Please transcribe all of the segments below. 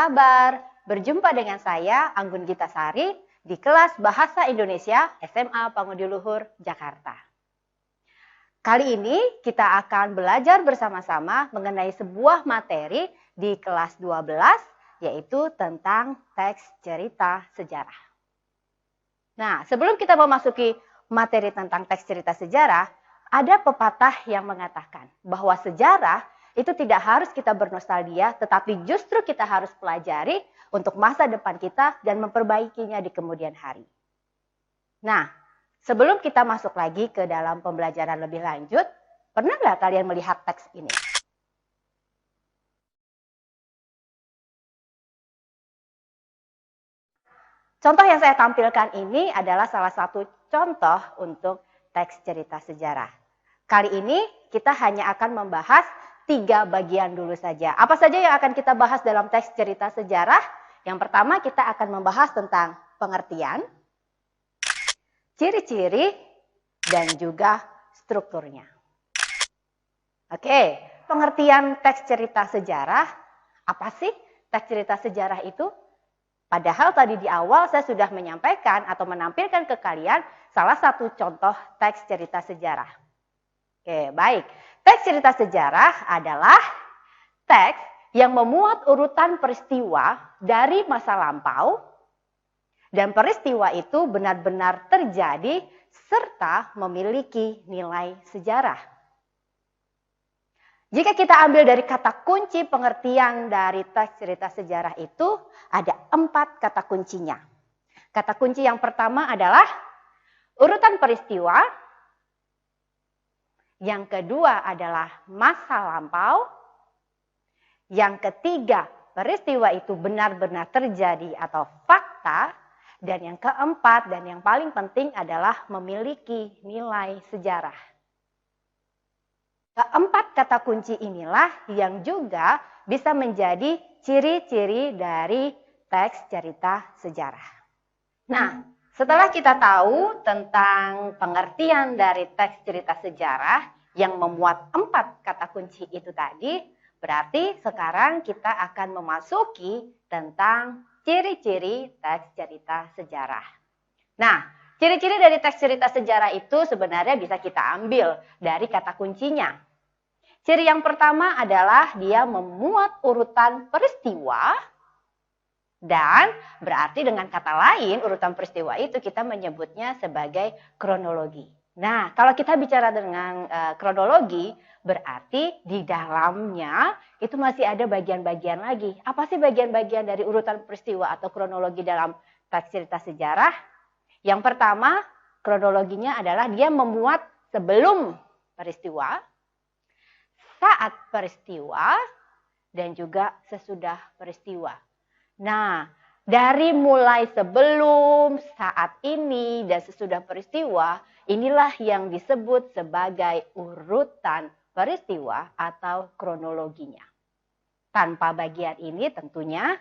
kabar? Berjumpa dengan saya, Anggun Gita Sari, di kelas Bahasa Indonesia SMA Pangudi-Luhur, Jakarta. Kali ini kita akan belajar bersama-sama mengenai sebuah materi di kelas 12, yaitu tentang teks cerita sejarah. Nah, sebelum kita memasuki materi tentang teks cerita sejarah, ada pepatah yang mengatakan bahwa sejarah itu tidak harus kita bernostalgia, tetapi justru kita harus pelajari untuk masa depan kita dan memperbaikinya di kemudian hari. Nah, sebelum kita masuk lagi ke dalam pembelajaran lebih lanjut, pernah nggak kalian melihat teks ini? Contoh yang saya tampilkan ini adalah salah satu contoh untuk teks cerita sejarah. Kali ini kita hanya akan membahas 3 bagian dulu saja. Apa saja yang akan kita bahas dalam teks cerita sejarah? Yang pertama kita akan membahas tentang pengertian, ciri-ciri, dan juga strukturnya. Oke, pengertian teks cerita sejarah. Apa sih teks cerita sejarah itu? Padahal tadi di awal saya sudah menyampaikan atau menampilkan ke kalian salah satu contoh teks cerita sejarah. Oke, baik. Teks cerita sejarah adalah teks yang memuat urutan peristiwa dari masa lampau dan peristiwa itu benar-benar terjadi serta memiliki nilai sejarah. Jika kita ambil dari kata kunci pengertian dari teks cerita sejarah itu, ada 4 kata kuncinya. Kata kunci yang pertama adalah urutan peristiwa. Yang kedua adalah masa lampau. Yang ketiga, peristiwa itu benar-benar terjadi atau fakta. Dan yang keempat dan yang paling penting adalah memiliki nilai sejarah. Keempat kata kunci inilah yang juga bisa menjadi ciri-ciri dari teks cerita sejarah. Nah, setelah kita tahu tentang pengertian dari teks cerita sejarah yang memuat 4 kata kunci itu tadi, berarti sekarang kita akan memasuki tentang ciri-ciri teks cerita sejarah. Nah, ciri-ciri dari teks cerita sejarah itu sebenarnya bisa kita ambil dari kata kuncinya. Ciri yang pertama adalah dia memuat urutan peristiwa. Dan berarti dengan kata lain urutan peristiwa itu kita menyebutnya sebagai kronologi. Nah, kalau kita bicara dengan kronologi berarti di dalamnya itu masih ada bagian-bagian lagi. Apa sih bagian-bagian dari urutan peristiwa atau kronologi dalam teks cerita sejarah? Yang pertama, kronologinya adalah dia memuat sebelum peristiwa, saat peristiwa, dan juga sesudah peristiwa. Nah, dari mulai sebelum, saat ini, dan sesudah peristiwa, inilah yang disebut sebagai urutan peristiwa atau kronologinya. Tanpa bagian ini tentunya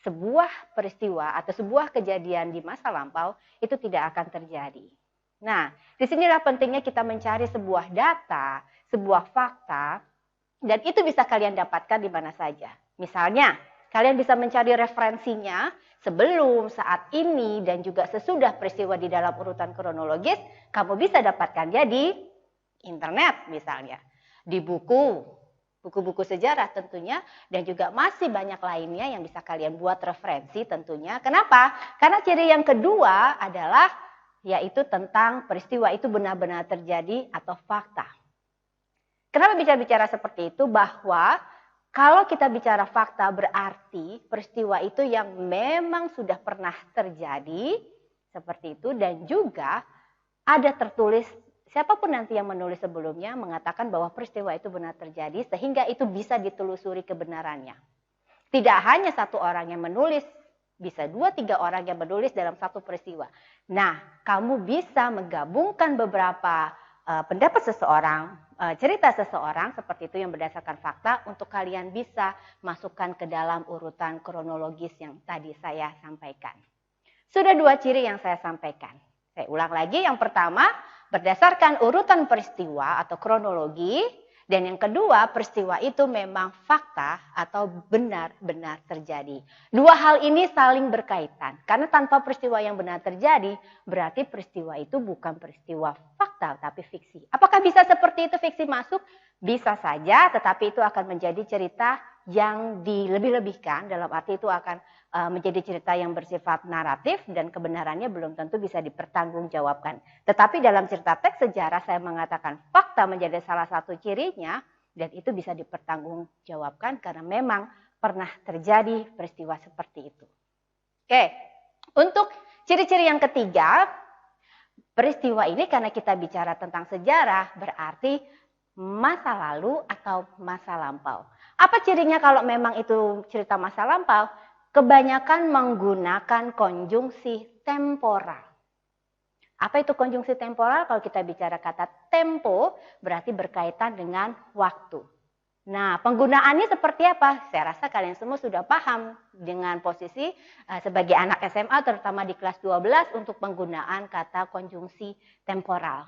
sebuah peristiwa atau sebuah kejadian di masa lampau itu tidak akan terjadi. Nah, disinilah pentingnya kita mencari sebuah data, sebuah fakta, dan itu bisa kalian dapatkan di mana saja. Misalnya, kalian bisa mencari referensinya sebelum, saat ini, dan juga sesudah peristiwa di dalam urutan kronologis. Kamu bisa dapatkannya di internet misalnya. Di buku-buku sejarah tentunya. Dan juga masih banyak lainnya yang bisa kalian buat referensi tentunya. Kenapa? Karena ciri yang kedua adalah yaitu tentang peristiwa itu benar-benar terjadi atau fakta. Kenapa bisa bicara seperti itu? Bahwa kalau kita bicara fakta berarti peristiwa itu yang memang sudah pernah terjadi seperti itu dan juga ada tertulis siapapun nanti yang menulis sebelumnya mengatakan bahwa peristiwa itu benar terjadi sehingga itu bisa ditelusuri kebenarannya. Tidak hanya satu orang yang menulis, bisa 2-3 orang yang menulis dalam satu peristiwa. Nah, kamu bisa menggabungkan beberapa pendapat seseorang, cerita seseorang seperti itu yang berdasarkan fakta untuk kalian bisa masukkan ke dalam urutan kronologis yang tadi saya sampaikan. Sudah 2 ciri yang saya sampaikan. Saya ulang lagi, yang pertama berdasarkan urutan peristiwa atau kronologi Dan yang kedua, peristiwa itu memang fakta atau benar-benar terjadi. Dua hal ini saling berkaitan. Karena tanpa peristiwa yang benar terjadi, berarti peristiwa itu bukan peristiwa fakta, tapi fiksi. Apakah bisa seperti itu fiksi masuk? Bisa saja, tetapi itu akan menjadi cerita yang dilebih-lebihkan. Dalam arti itu akan menjadi cerita yang bersifat naratif dan kebenarannya belum tentu bisa dipertanggungjawabkan. Tetapi dalam cerita teks sejarah saya mengatakan fakta menjadi salah satu cirinya dan itu bisa dipertanggungjawabkan karena memang pernah terjadi peristiwa seperti itu. Oke, untuk ciri-ciri yang ketiga, peristiwa ini karena kita bicara tentang sejarah berarti masa lalu atau masa lampau. Apa cirinya kalau memang itu cerita masa lampau? Kebanyakan menggunakan konjungsi temporal. Apa itu konjungsi temporal? Kalau kita bicara kata tempo, berarti berkaitan dengan waktu. Nah, penggunaannya seperti apa? Saya rasa kalian semua sudah paham dengan posisi sebagai anak SMA, terutama di kelas 12 untuk penggunaan kata konjungsi temporal.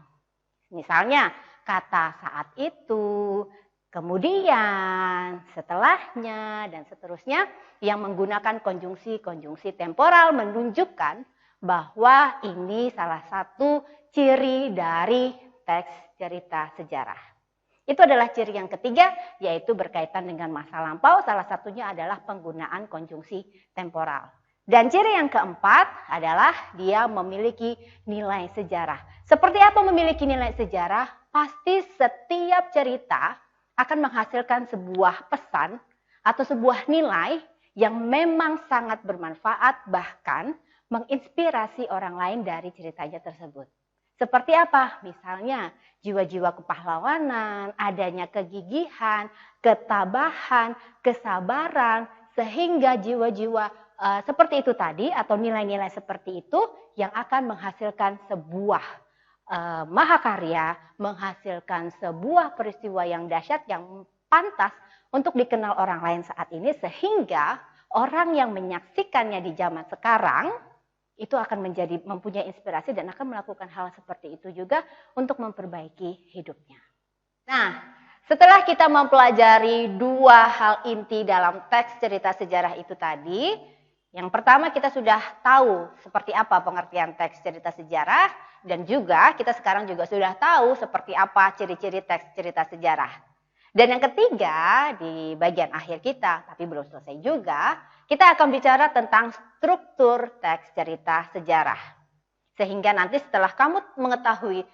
Misalnya, kata saat itu, kemudian, setelahnya, dan seterusnya yang menggunakan konjungsi temporal menunjukkan bahwa ini salah satu ciri dari teks cerita sejarah. Itu adalah ciri yang ketiga, yaitu berkaitan dengan masa lampau. Salah satunya adalah penggunaan konjungsi temporal. Dan ciri yang keempat adalah dia memiliki nilai sejarah. Seperti apa memiliki nilai sejarah? Pasti setiap cerita akan menghasilkan sebuah pesan atau sebuah nilai yang memang sangat bermanfaat, bahkan menginspirasi orang lain dari ceritanya tersebut. Seperti apa? Misalnya jiwa-jiwa kepahlawanan, adanya kegigihan, ketabahan, kesabaran, sehingga jiwa-jiwa seperti itu tadi atau nilai-nilai seperti itu yang akan menghasilkan sebuah mahakarya, menghasilkan sebuah peristiwa yang dahsyat yang pantas untuk dikenal orang lain saat ini, sehingga orang yang menyaksikannya di zaman sekarang itu akan mempunyai inspirasi dan akan melakukan hal seperti itu juga untuk memperbaiki hidupnya. Nah, setelah kita mempelajari dua hal inti dalam teks cerita sejarah itu tadi, yang pertama kita sudah tahu seperti apa pengertian teks cerita sejarah, dan juga kita sekarang juga sudah tahu seperti apa ciri-ciri teks cerita sejarah. Dan yang ketiga di bagian akhir kita, tapi belum selesai juga, kita akan bicara tentang struktur teks cerita sejarah. Sehingga nanti setelah kamu mengetahui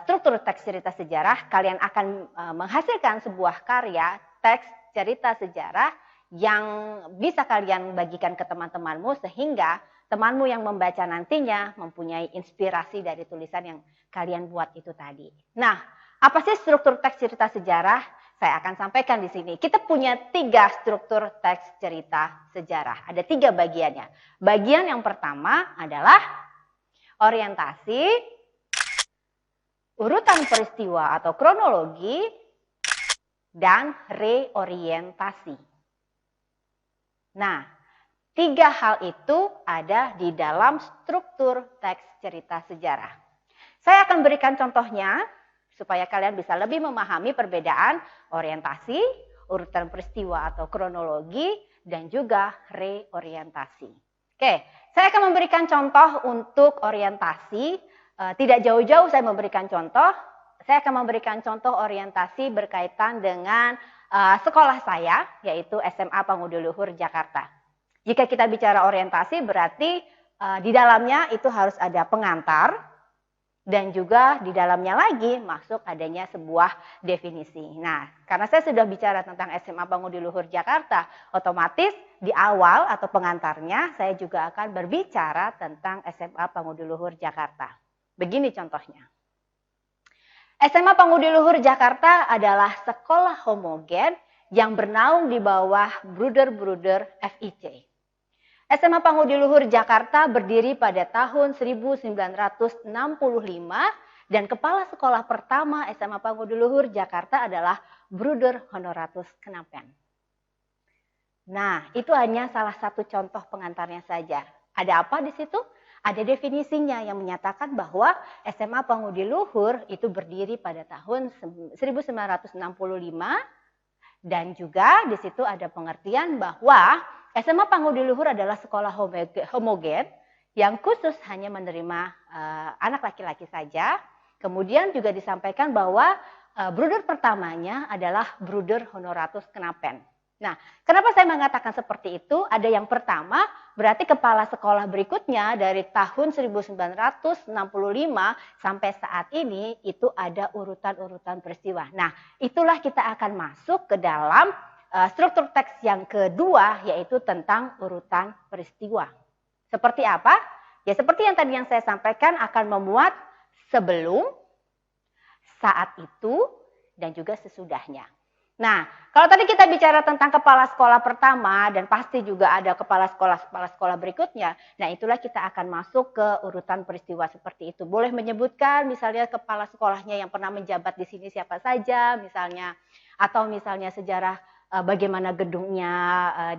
struktur teks cerita sejarah, kalian akan menghasilkan sebuah karya teks cerita sejarah yang bisa kalian bagikan ke teman-temanmu sehingga temanmu yang membaca nantinya mempunyai inspirasi dari tulisan yang kalian buat itu tadi. Nah, apa sih struktur teks cerita sejarah? Saya akan sampaikan di sini. Kita punya 3 struktur teks cerita sejarah. Ada 3 bagiannya. Bagian yang pertama adalah orientasi, urutan peristiwa atau kronologi, dan reorientasi. Nah, 3 hal itu ada di dalam struktur teks cerita sejarah. Saya akan berikan contohnya supaya kalian bisa lebih memahami perbedaan orientasi, urutan peristiwa atau kronologi, dan juga reorientasi. Oke, saya akan memberikan contoh untuk orientasi. Tidak jauh-jauh saya memberikan contoh. Saya akan memberikan contoh orientasi berkaitan dengan sekolah saya, yaitu SMA Pangudi Luhur Jakarta. Jika kita bicara orientasi berarti di dalamnya itu harus ada pengantar dan juga di dalamnya lagi masuk adanya sebuah definisi. Nah, karena saya sudah bicara tentang SMA Pangudi Luhur Jakarta, otomatis di awal atau pengantarnya saya juga akan berbicara tentang SMA Pangudi Luhur Jakarta. Begini contohnya. SMA Pangudi Luhur Jakarta adalah sekolah homogen yang bernaung di bawah Bruder-Bruder FIC. SMA Pangudi Luhur Jakarta berdiri pada tahun 1965 dan kepala sekolah pertama SMA Pangudi Luhur Jakarta adalah Bruder Honoratus Knapen. Nah, itu hanya salah satu contoh pengantarnya saja. Ada apa di situ? Ada definisinya yang menyatakan bahwa SMA Pangudi Luhur itu berdiri pada tahun 1965 dan juga di situ ada pengertian bahwa SMA Pangudi Luhur adalah sekolah homogen yang khusus hanya menerima anak laki-laki saja. Kemudian juga disampaikan bahwa bruder pertamanya adalah bruder honoratus knapen. Nah, kenapa saya mengatakan seperti itu? Ada yang pertama, berarti kepala sekolah berikutnya dari tahun 1965 sampai saat ini itu ada urutan-urutan peristiwa. Nah, itulah kita akan masuk ke dalam struktur teks yang kedua, yaitu tentang urutan peristiwa. Seperti apa? Ya seperti yang tadi yang saya sampaikan, akan memuat sebelum, saat itu, dan juga sesudahnya. Nah, kalau tadi kita bicara tentang kepala sekolah pertama dan pasti juga ada kepala sekolah berikutnya. Nah, itulah kita akan masuk ke urutan peristiwa seperti itu. Boleh menyebutkan misalnya kepala sekolahnya yang pernah menjabat di sini siapa saja misalnya, atau misalnya sejarah bagaimana gedungnya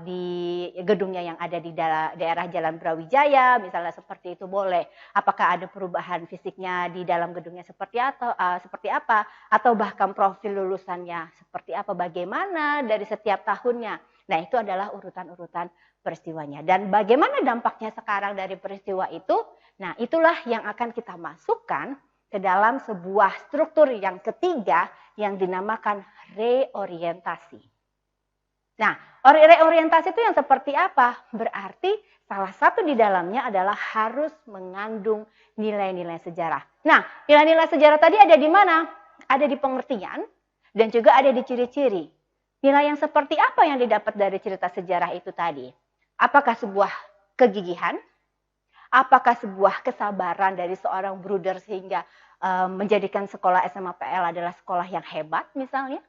yang ada di daerah Jalan Brawijaya misalnya, seperti itu boleh. Apakah ada perubahan fisiknya di dalam gedungnya seperti apa, atau bahkan profil lulusannya seperti apa, bagaimana dari setiap tahunnya. Nah, itu adalah urutan-urutan peristiwanya. Dan bagaimana dampaknya sekarang dari peristiwa itu? Nah, itulah yang akan kita masukkan ke dalam sebuah struktur yang ketiga yang dinamakan reorientasi. Nah, reorientasi itu yang seperti apa? Berarti salah satu di dalamnya adalah harus mengandung nilai-nilai sejarah. Nah, nilai-nilai sejarah tadi ada di mana? Ada di pengertian dan juga ada di ciri-ciri. Nilai yang seperti apa yang didapat dari cerita sejarah itu tadi? Apakah sebuah kegigihan? Apakah sebuah kesabaran dari seorang bruder sehingga menjadikan sekolah SMA PL adalah sekolah yang hebat misalnya?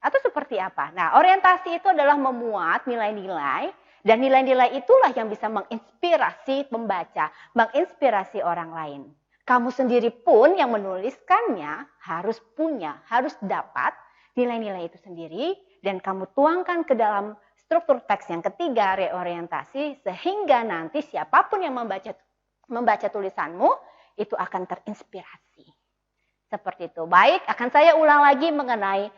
Atau seperti apa? Nah, orientasi itu adalah memuat nilai-nilai, dan nilai-nilai itulah yang bisa menginspirasi pembaca, menginspirasi orang lain. Kamu sendiri pun yang menuliskannya harus dapat nilai-nilai itu sendiri, dan kamu tuangkan ke dalam struktur teks yang ketiga, reorientasi, sehingga nanti siapapun yang membaca tulisanmu itu akan terinspirasi. Seperti itu. Baik, akan saya ulang lagi mengenai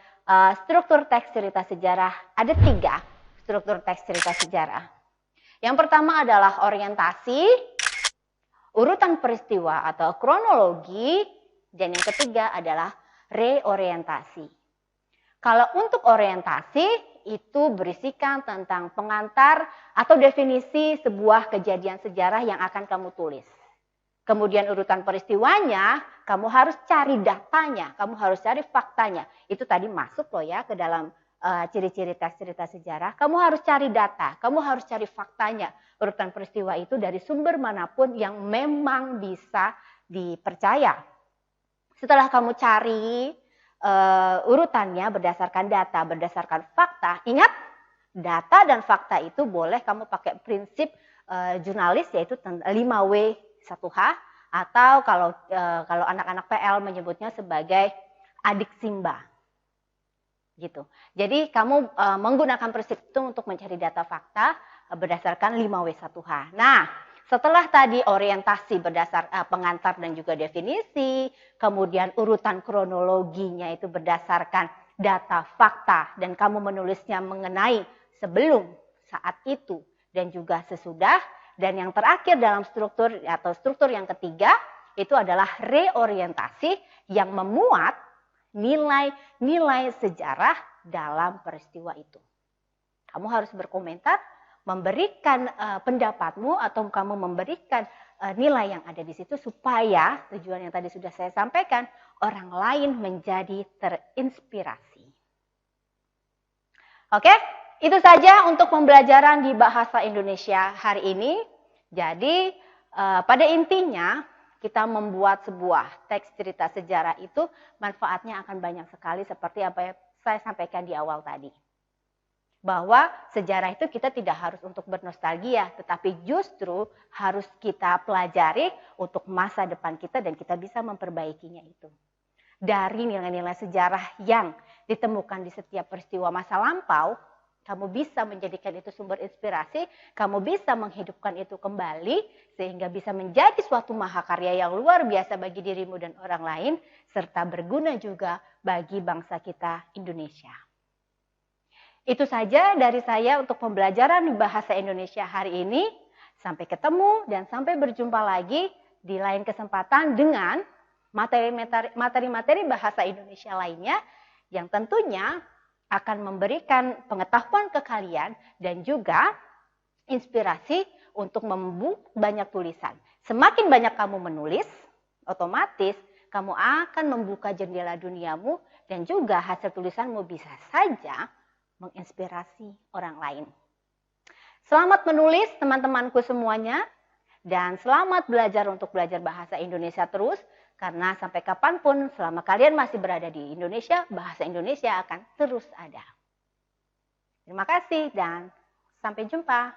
struktur teks cerita sejarah. Ada 3 struktur teks cerita sejarah. Yang pertama adalah orientasi, urutan peristiwa atau kronologi, dan yang ketiga adalah reorientasi. Kalau untuk orientasi itu berisikan tentang pengantar atau definisi sebuah kejadian sejarah yang akan kamu tulis. Kemudian urutan peristiwanya, kamu harus cari datanya, kamu harus cari faktanya. Itu tadi masuk loh ya ke dalam ciri-ciri teks cerita sejarah. Kamu harus cari data, kamu harus cari faktanya. Urutan peristiwa itu dari sumber manapun yang memang bisa dipercaya. Setelah kamu cari urutannya berdasarkan data, berdasarkan fakta, ingat data dan fakta itu boleh kamu pakai prinsip jurnalis, yaitu 5W 1H, atau kalau anak-anak PL menyebutnya sebagai adik Simba. Gitu. Jadi kamu menggunakan prinsip itu untuk mencari data fakta berdasarkan 5W1H. Nah, setelah tadi orientasi berdasar pengantar dan juga definisi, kemudian urutan kronologinya itu berdasarkan data fakta dan kamu menulisnya mengenai sebelum, saat itu, dan juga sesudah. Dan yang terakhir dalam struktur yang ketiga itu adalah reorientasi yang memuat nilai-nilai sejarah dalam peristiwa itu. Kamu harus berkomentar, memberikan pendapatmu atau kamu memberikan nilai yang ada di situ supaya tujuan yang tadi sudah saya sampaikan, orang lain menjadi terinspirasi. Oke? Itu saja untuk pembelajaran di bahasa Indonesia hari ini. Jadi pada intinya kita membuat sebuah teks cerita sejarah itu manfaatnya akan banyak sekali seperti apa yang saya sampaikan di awal tadi. Bahwa sejarah itu kita tidak harus untuk bernostalgia, tetapi justru harus kita pelajari untuk masa depan kita dan kita bisa memperbaikinya itu. Dari nilai-nilai sejarah yang ditemukan di setiap peristiwa masa lampau, kamu bisa menjadikan itu sumber inspirasi, kamu bisa menghidupkan itu kembali, sehingga bisa menjadi suatu mahakarya yang luar biasa bagi dirimu dan orang lain, serta berguna juga bagi bangsa kita Indonesia. Itu saja dari saya untuk pembelajaran bahasa Indonesia hari ini. Sampai ketemu dan sampai berjumpa lagi di lain kesempatan dengan materi-materi bahasa Indonesia lainnya yang tentunya akan memberikan pengetahuan ke kalian dan juga inspirasi untuk membuat banyak tulisan. Semakin banyak kamu menulis, otomatis kamu akan membuka jendela duniamu dan juga hasil tulisanmu bisa saja menginspirasi orang lain. Selamat menulis teman-temanku semuanya dan selamat belajar untuk belajar bahasa Indonesia terus. Karena sampai kapanpun selama kalian masih berada di Indonesia, bahasa Indonesia akan terus ada. Terima kasih dan sampai jumpa.